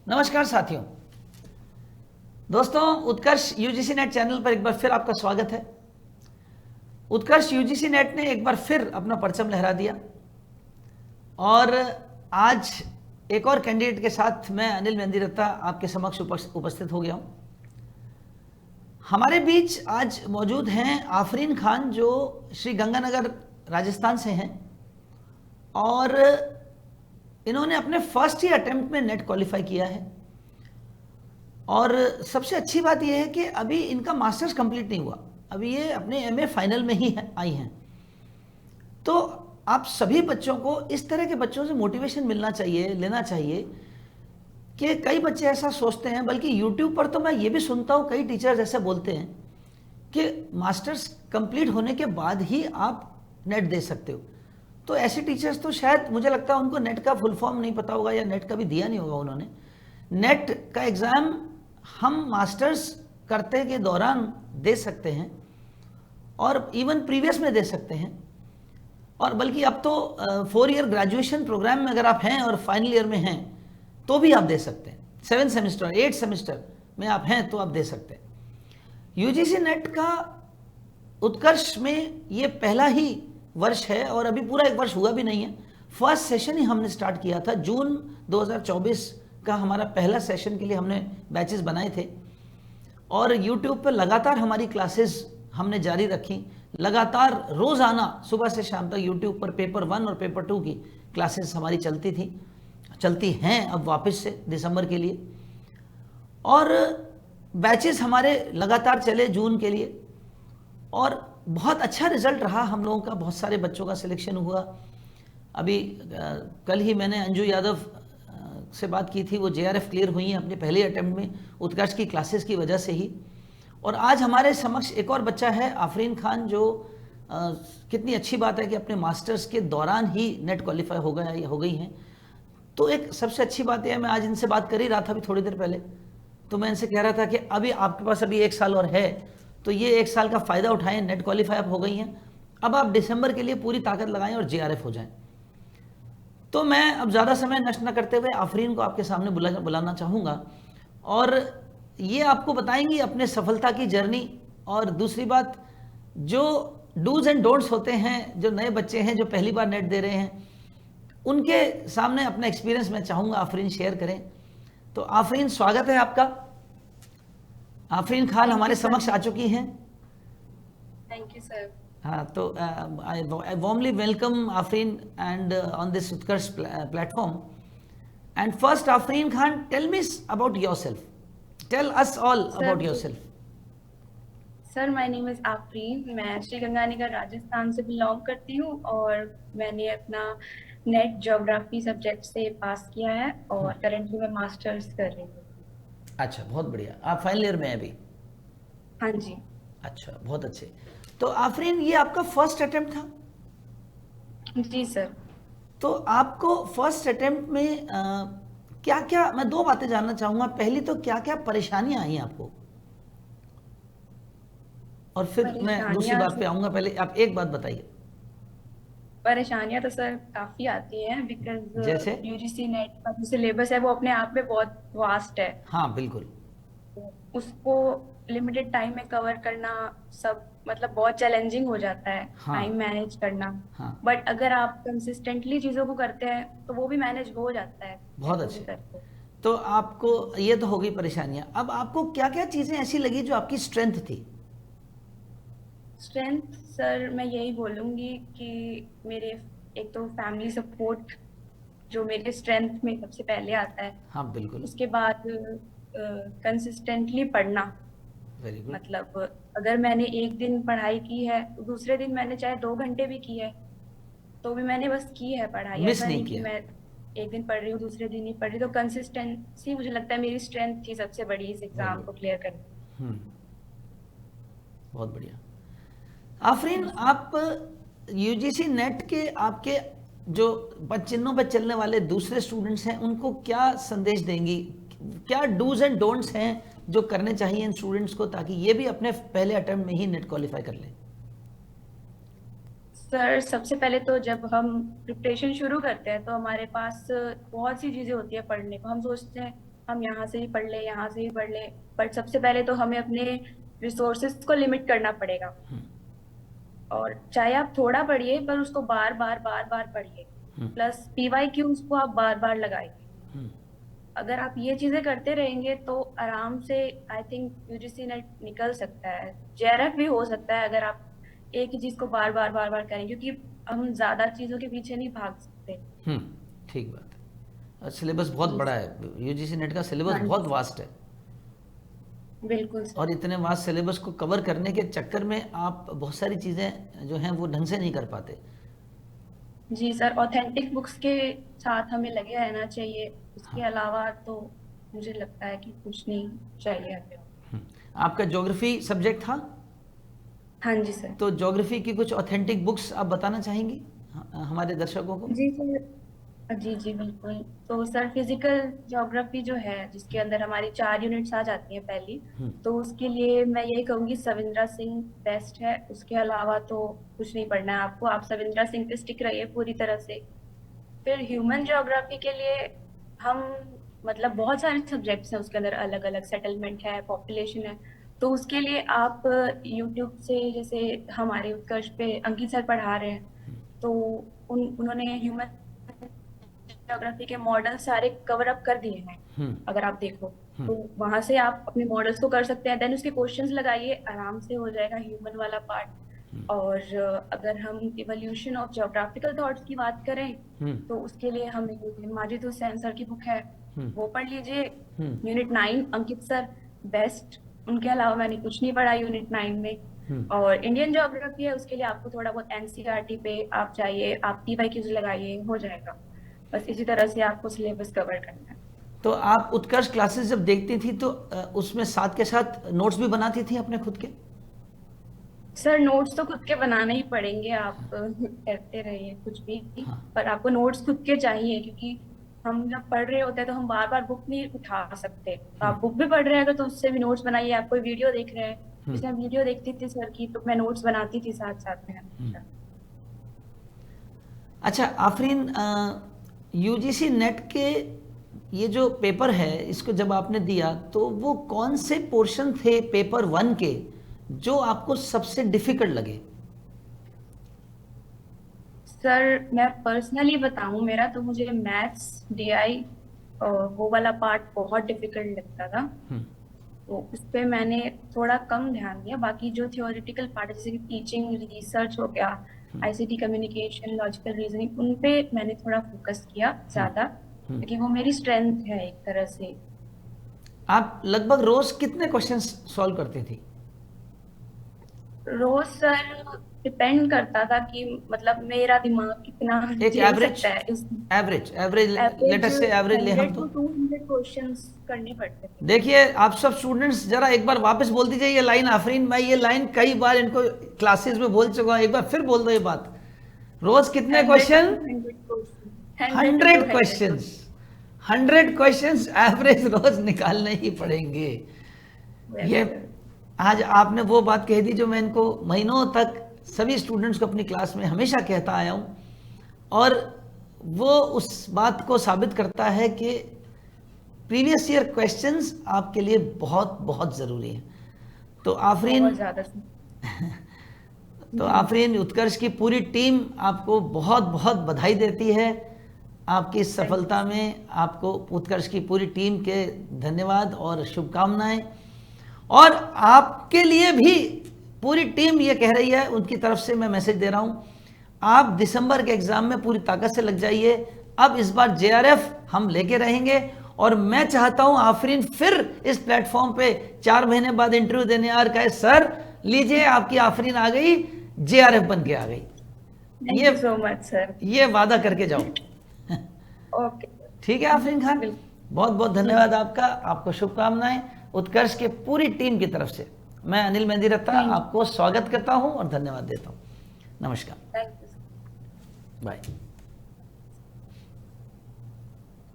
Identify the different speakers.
Speaker 1: नमस्कार साथियों, दोस्तों उत्कर्ष यूजीसी नेट चैनल पर एक बार फिर आपका स्वागत है। उत्कर्ष यूजीसी नेट ने एक बार फिर अपना परचम लहरा दिया और आज एक और कैंडिडेट के साथ मैं अनिल मेहंदीरत्ता आपके समक्ष उपस्थित हो गया हूं। हमारे बीच आज मौजूद हैं आफरीन खान, जो श्री गंगानगर राजस्थान से हैं और इन्होंने अपने फर्स्ट ही अटेम्प्ट में नेट क्वालिफाई किया है। और सबसे अच्छी बात यह है कि अभी इनका मास्टर्स कंप्लीट नहीं हुआ, अभी ये अपने एमए फाइनल में ही आई हैं। तो आप सभी बच्चों को इस तरह के बच्चों से मोटिवेशन मिलना चाहिए, लेना चाहिए कि कई बच्चे ऐसा सोचते हैं, बल्कि यूट्यूब पर तो मैं ये भी सुनता हूँ कई टीचर्स ऐसे बोलते हैं कि मास्टर्स कंप्लीट होने के बाद ही आप नेट दे सकते हो। तो ऐसे टीचर्स तो शायद मुझे लगता है उनको नेट का फुल फॉर्म नहीं पता होगा या नेट का भी दिया नहीं होगा उन्होंने। नेट का एग्ज़ाम हम मास्टर्स करते के दौरान दे सकते हैं और इवन प्रीवियस में दे सकते हैं, और बल्कि अब तो 4 ईयर ग्रेजुएशन प्रोग्राम में अगर आप हैं और फाइनल ईयर में हैं तो भी आप दे सकते हैं। 7 सेमेस्टर 8 सेमेस्टर में आप हैं तो आप दे सकते हैं। यूजीसी नेट का उत्कर्ष में ये पहला ही वर्ष है और अभी पूरा एक वर्ष हुआ भी नहीं है। फर्स्ट सेशन ही हमने स्टार्ट किया था, जून 2024 का हमारा पहला सेशन के लिए हमने बैचेस बनाए थे और यूट्यूब पर लगातार हमारी क्लासेस हमने जारी रखी। लगातार रोज़ाना सुबह से शाम तक यूट्यूब पर पेपर 1 और पेपर 2 की क्लासेस हमारी चलती हैं अब वापस से दिसंबर के लिए, और बैचेस हमारे लगातार चले जून के लिए और बहुत अच्छा रिजल्ट रहा हम लोगों का। बहुत सारे बच्चों का सिलेक्शन हुआ। अभी कल ही मैंने अंजू यादव से बात की थी, वो जेआरएफ क्लियर हुई हैं अपने पहले अटेम्प्ट में उत्कर्ष की क्लासेस की वजह से ही। और आज हमारे समक्ष एक और बच्चा है आफरीन खान, जो कितनी अच्छी बात है कि अपने मास्टर्स के दौरान ही नेट क्वालिफाई हो गई हैं। तो एक सबसे अच्छी बात यह है, मैं आज इनसे बात कर ही रहा था अभी थोड़ी देर पहले, तो मैं इनसे कह रहा था कि अभी आपके पास अभी 1 साल और है, तो ये 1 साल का फ़ायदा उठाएं। नेट क्वालिफाई आप हो गई हैं, अब आप दिसंबर के लिए पूरी ताकत लगाएं और जेआरएफ हो जाएं। तो मैं अब ज़्यादा समय नष्ट न करते हुए आफरीन को आपके सामने बुलाना चाहूँगा और ये आपको बताएंगी अपने सफलता की जर्नी। और दूसरी बात, जो डूज एंड डोंट्स होते हैं, जो नए बच्चे हैं जो पहली बार नेट दे रहे हैं, उनके सामने अपना एक्सपीरियंस मैं चाहूँगा आफरीन शेयर करें। तो आफरीन, स्वागत है आपका। आफरीन खान हमारे समक्ष आ चुकी हैं।
Speaker 2: Thank you sir.
Speaker 1: हाँ, तो I warmly welcome Afreen and on this Utkarsh platform. And first Afreen Khan, tell me about yourself, tell us all about yourself.
Speaker 2: Sir my name is Afreen, मैं श्री गंगानगर राजस्थान से बिलोंग करती हूँ और मैंने अपना नेट ज्योग्राफी सब्जेक्ट से पास किया है और करंटली मैं मास्टर्स कर रही हूँ।
Speaker 1: अच्छा, बहुत बढ़िया। आप फाइनल ईयर में हैं अभी?
Speaker 2: हाँ जी।
Speaker 1: अच्छा, बहुत अच्छे। तो आफरीन, ये आपका फर्स्ट अटेम्प्ट था?
Speaker 2: जी सर।
Speaker 1: तो आपको फर्स्ट अटेम्प्ट में क्या क्या, मैं 2 बातें जानना चाहूँगा। पहली तो क्या क्या परेशानियाँ आई आपको, और फिर मैं दूसरी बात पे आऊँगा। पहले आप एक बात बताइए।
Speaker 2: परेशानियां तो सर काफ़ी आती हैं बिकॉज
Speaker 1: जैसे?
Speaker 2: यूजीसी नेट का जो सिलेबस है वो अपने आप में बहुत वास्ट है।
Speaker 1: हाँ, बिल्कुल।
Speaker 2: उसको लिमिटेड टाइम में कवर करना सब मतलब बहुत चैलेंजिंग हो जाता है,
Speaker 1: हाँ।
Speaker 2: टाइम मैनेज करना।
Speaker 1: हाँ।
Speaker 2: बट अगर आप कंसिस्टेंटली चीज़ों को करते हैं तो वो भी मैनेज हो जाता है।
Speaker 1: बहुत
Speaker 2: जो भी
Speaker 1: अच्छे।
Speaker 2: करते हैं।
Speaker 1: तो आपको ये तो हो गई परेशानियाँ। अब आपको क्या क्या चीज़ें ऐसी लगी जो आपकी स्ट्रेंथ थी?
Speaker 2: स्ट्रेंथ सर मैं यही बोलूँगी कि मेरे एक तो फैमिली सपोर्ट जो मेरे स्ट्रेंथ में सबसे पहले आता है।
Speaker 1: हाँ, बिल्कुल।
Speaker 2: उसके बाद कंसिस्टेंटली पढ़ना।
Speaker 1: Very good.
Speaker 2: मतलब अगर मैंने एक दिन पढ़ाई की है तो दूसरे दिन मैंने चाहे 2 घंटे भी की है तो भी मैंने बस की है पढ़ाई।
Speaker 1: मिस
Speaker 2: ऐसा
Speaker 1: नहीं
Speaker 2: नहीं कि
Speaker 1: किया।
Speaker 2: मैं एक दिन पढ़ रही हूँ दूसरे दिन नहीं पढ़ रही। तो कंसिस्टेंसी मुझे लगता है मेरी स्ट्रेंथ थी सबसे बड़ी इस
Speaker 1: वेरी
Speaker 2: एग्जाम
Speaker 1: गुड।
Speaker 2: को क्लियर करने।
Speaker 1: बहुत बढ़िया। आफरीन, आप यूजीसी नेट के आपके जो चिन्हों पर चलने वाले दूसरे स्टूडेंट्स हैं उनको क्या संदेश देंगी? क्या डूज एंड डोंट्स हैं जो करने चाहिए इन स्टूडेंट्स को, ताकि ये भी अपने पहले अटेम्प्ट में ही नेट क्वालिफाई कर लें?
Speaker 2: सर सबसे पहले तो जब हम प्रिपरेशन शुरू करते हैं तो हमारे पास बहुत सी चीजें होती है पढ़ने को। हम सोचते हैं हम यहाँ से भी पढ़ ले, यहाँ से भी पढ़ ले, बट सबसे पहले तो हमें अपने रिसोर्सेज को लिमिट करना पड़ेगा। और चाहे आप थोड़ा पढ़िए पर उसको बार बार बार बार पढ़िए, प्लस PYQs को आप बार बार लगाइए। अगर आप ये चीजें करते रहेंगे तो आराम से आई थिंक UGC नेट निकल सकता है, JRF भी हो सकता है अगर आप एक ही चीज को बार बार बार बार करें, क्योंकि हम ज्यादा चीजों के पीछे नहीं भाग सकते।
Speaker 1: ठीक बात है। सिलेबस बहुत बड़ा है, यूजीसी नेट का सिलेबस बहुत वास्ट है।
Speaker 2: बिल्कुल सर।
Speaker 1: और इतने वास्ट सिलेबस को कवर करने के चक्कर में आप बहुत सारी चीज़ें जो हैं वो ढंग से नहीं कर पाते।
Speaker 2: जी सर, ऑथेंटिक बुक्स के साथ हमें लगे रहना चाहिए, उसके अलावा तो मुझे लगता है कि कुछ नहीं चाहिए हमें।
Speaker 1: आपका ज्योग्राफी सब्जेक्ट था?
Speaker 2: हाँ जी सर।
Speaker 1: तो ज्योग्राफी की कुछ ऑथेंटिक बुक्स आप बताना चाहेंगी हमारे दर्शकों को?
Speaker 2: जी सर, जी जी बिल्कुल। तो सर फिजिकल ज्योग्राफी जो है, जिसके अंदर हमारी 4 यूनिट्स आ जाती हैं पहली, तो उसके लिए मैं यही कहूँगी सविंद्रा सिंह बेस्ट है। उसके अलावा तो कुछ नहीं पढ़ना है आपको, आप सविंद्रा सिंह पे स्टिक रहिए पूरी तरह से। फिर ह्यूमन ज्योग्राफी के लिए हम मतलब बहुत सारे सब्जेक्ट्स हैं उसके अंदर, अलग अलग सेटलमेंट है, पॉपुलेशन है, तो उसके लिए आप यूट्यूब से, जैसे हमारे उत्कर्ष पे अंकित सर पढ़ा रहे हैं, तो उन्होंने ह्यूमन ज्योग्राफी के मॉडल सारे कवर अप कर दिए हैं। अगर आप देखो तो वहां से आप अपने मॉडल्स को कर सकते हैं, देन उसके क्वेश्चंस लगाइए, आराम से हो जाएगा ह्यूमन वाला पार्ट। और अगर हम इवोल्यूशन ऑफ ज्योग्राफिकल थॉट्स की बात करें तो उसके लिए हमें माजिद हुसैन सर की बुक है, वो पढ़ लीजिए। यूनिट 9 अंकित सर बेस्ट, उनके अलावा मैंने कुछ नहीं पढ़ा यूनिट 9 में। और इंडियन ज्योग्राफी है, उसके लिए आपको थोड़ा बहुत NCERT पे आप चाहिए, आप PYQs लगाइए, हो जाएगा। बस इसी तरह से आपको सिलेबस कवर करना है।
Speaker 1: तो आप उत्कर्ष क्लासेस जब देखती थी तो उसमें साथ के साथ नोट्स भी बनाती थी अपने खुद के?
Speaker 2: सर नोट्स तो खुद के बनाने ही पड़ेंगे, आप करते रहिए कुछ भी, पर आपको नोट्स खुद के चाहिए, क्योंकि हम जब पढ़ रहे होते हैं तो हम बार बार बुक नहीं उठा सकते। तो आप बुक भी पढ़ रहे हैं तो उससे भी नोट्स बनाइए। आप कोई वीडियो देख रहे हैं, जैसे मैं वीडियो देखती थी सर की, तो मैं नोट्स बनाती थी साथ साथ में।
Speaker 1: अच्छा आफरीन, UGC नेट के ये जो पेपर है, इसको जब आपने दिया तो वो कौन से पोर्शन थे पेपर 1 के जो आपको सबसे डिफिकल्ट लगे?
Speaker 2: सर मैं पर्सनली बताऊं मेरा, तो मुझे मैथ्स DI वो वाला पार्ट बहुत डिफिकल्ट लगता था, तो उस पर मैंने थोड़ा कम ध्यान दिया। बाकी जो थियोरेटिकल पार्ट है, जैसे कि टीचिंग, रिसर्च हो गया, ICT कम्युनिकेशन, लॉजिकल रीजनिंग, उन पे मैंने थोड़ा फोकस किया ज्यादा, क्योंकि वो मेरी स्ट्रेंथ है एक तरह से।
Speaker 1: आप लगभग रोज कितने क्वेश्चंस सॉल्व करती थी?
Speaker 2: रोज सर डिपेंड करता था कि मतलब मेरा दिमाग कितना
Speaker 1: एक
Speaker 2: झेल सकता है।
Speaker 1: एवरेज लेट अस से एवरेज ले हम तो
Speaker 2: 200 क्वेश्चंस करने पड़ते थे।
Speaker 1: देखिए आप सब स्टूडेंट्स जरा एक बार वापस बोल दीजिए ये लाइन। आफरीन, मैं ये लाइन कई बार इनको क्लासेस में बोल चुका हूँ, एक बार फिर बोल दो ये बात। रोज कितने क्वेश्चन? 100 क्वेश्चंस। 100 क्वेश्चंस एवरेज रोज निकालने ही पड़ेंगे। ये आज आपने वो बात कह दी जो मैं इनको महीनों तक सभी स्टूडेंट्स को अपनी क्लास में हमेशा कहता आया हूँ, और वो उस बात को साबित करता है कि प्रीवियस ईयर क्वेश्चंस आपके लिए बहुत बहुत ज़रूरी हैं। तो आफरीन उत्कर्ष की पूरी टीम आपको बहुत बहुत बधाई देती है आपकी इस सफलता में। आपको उत्कर्ष की पूरी टीम के धन्यवाद और शुभकामनाएं। और आपके लिए भी पूरी टीम ये कह रही है, उनकी तरफ से मैं मैसेज दे रहा हूँ, आप दिसंबर के एग्ज़ाम में पूरी ताकत से लग जाइए। अब इस बार JRF हम लेके रहेंगे, और मैं चाहता हूँ आफरीन फिर इस प्लेटफॉर्म पे 4 महीने बाद इंटरव्यू देने और कहे सर लीजिए आपकी आफरीन आ गई, JRF बन के आ गई।
Speaker 2: Thank you so much, sir.
Speaker 1: ये वादा करके जाओ।
Speaker 2: ओके
Speaker 1: ठीक है आफरीन खान, बहुत बहुत धन्यवाद आपका, आपको शुभकामनाएं। उत्कर्ष के पूरी टीम की तरफ से मैं अनिल मेहंदी रत्ता आपको स्वागत करता हूं और धन्यवाद देता हूं। नमस्कार,
Speaker 2: थैंक यू।
Speaker 1: बाय।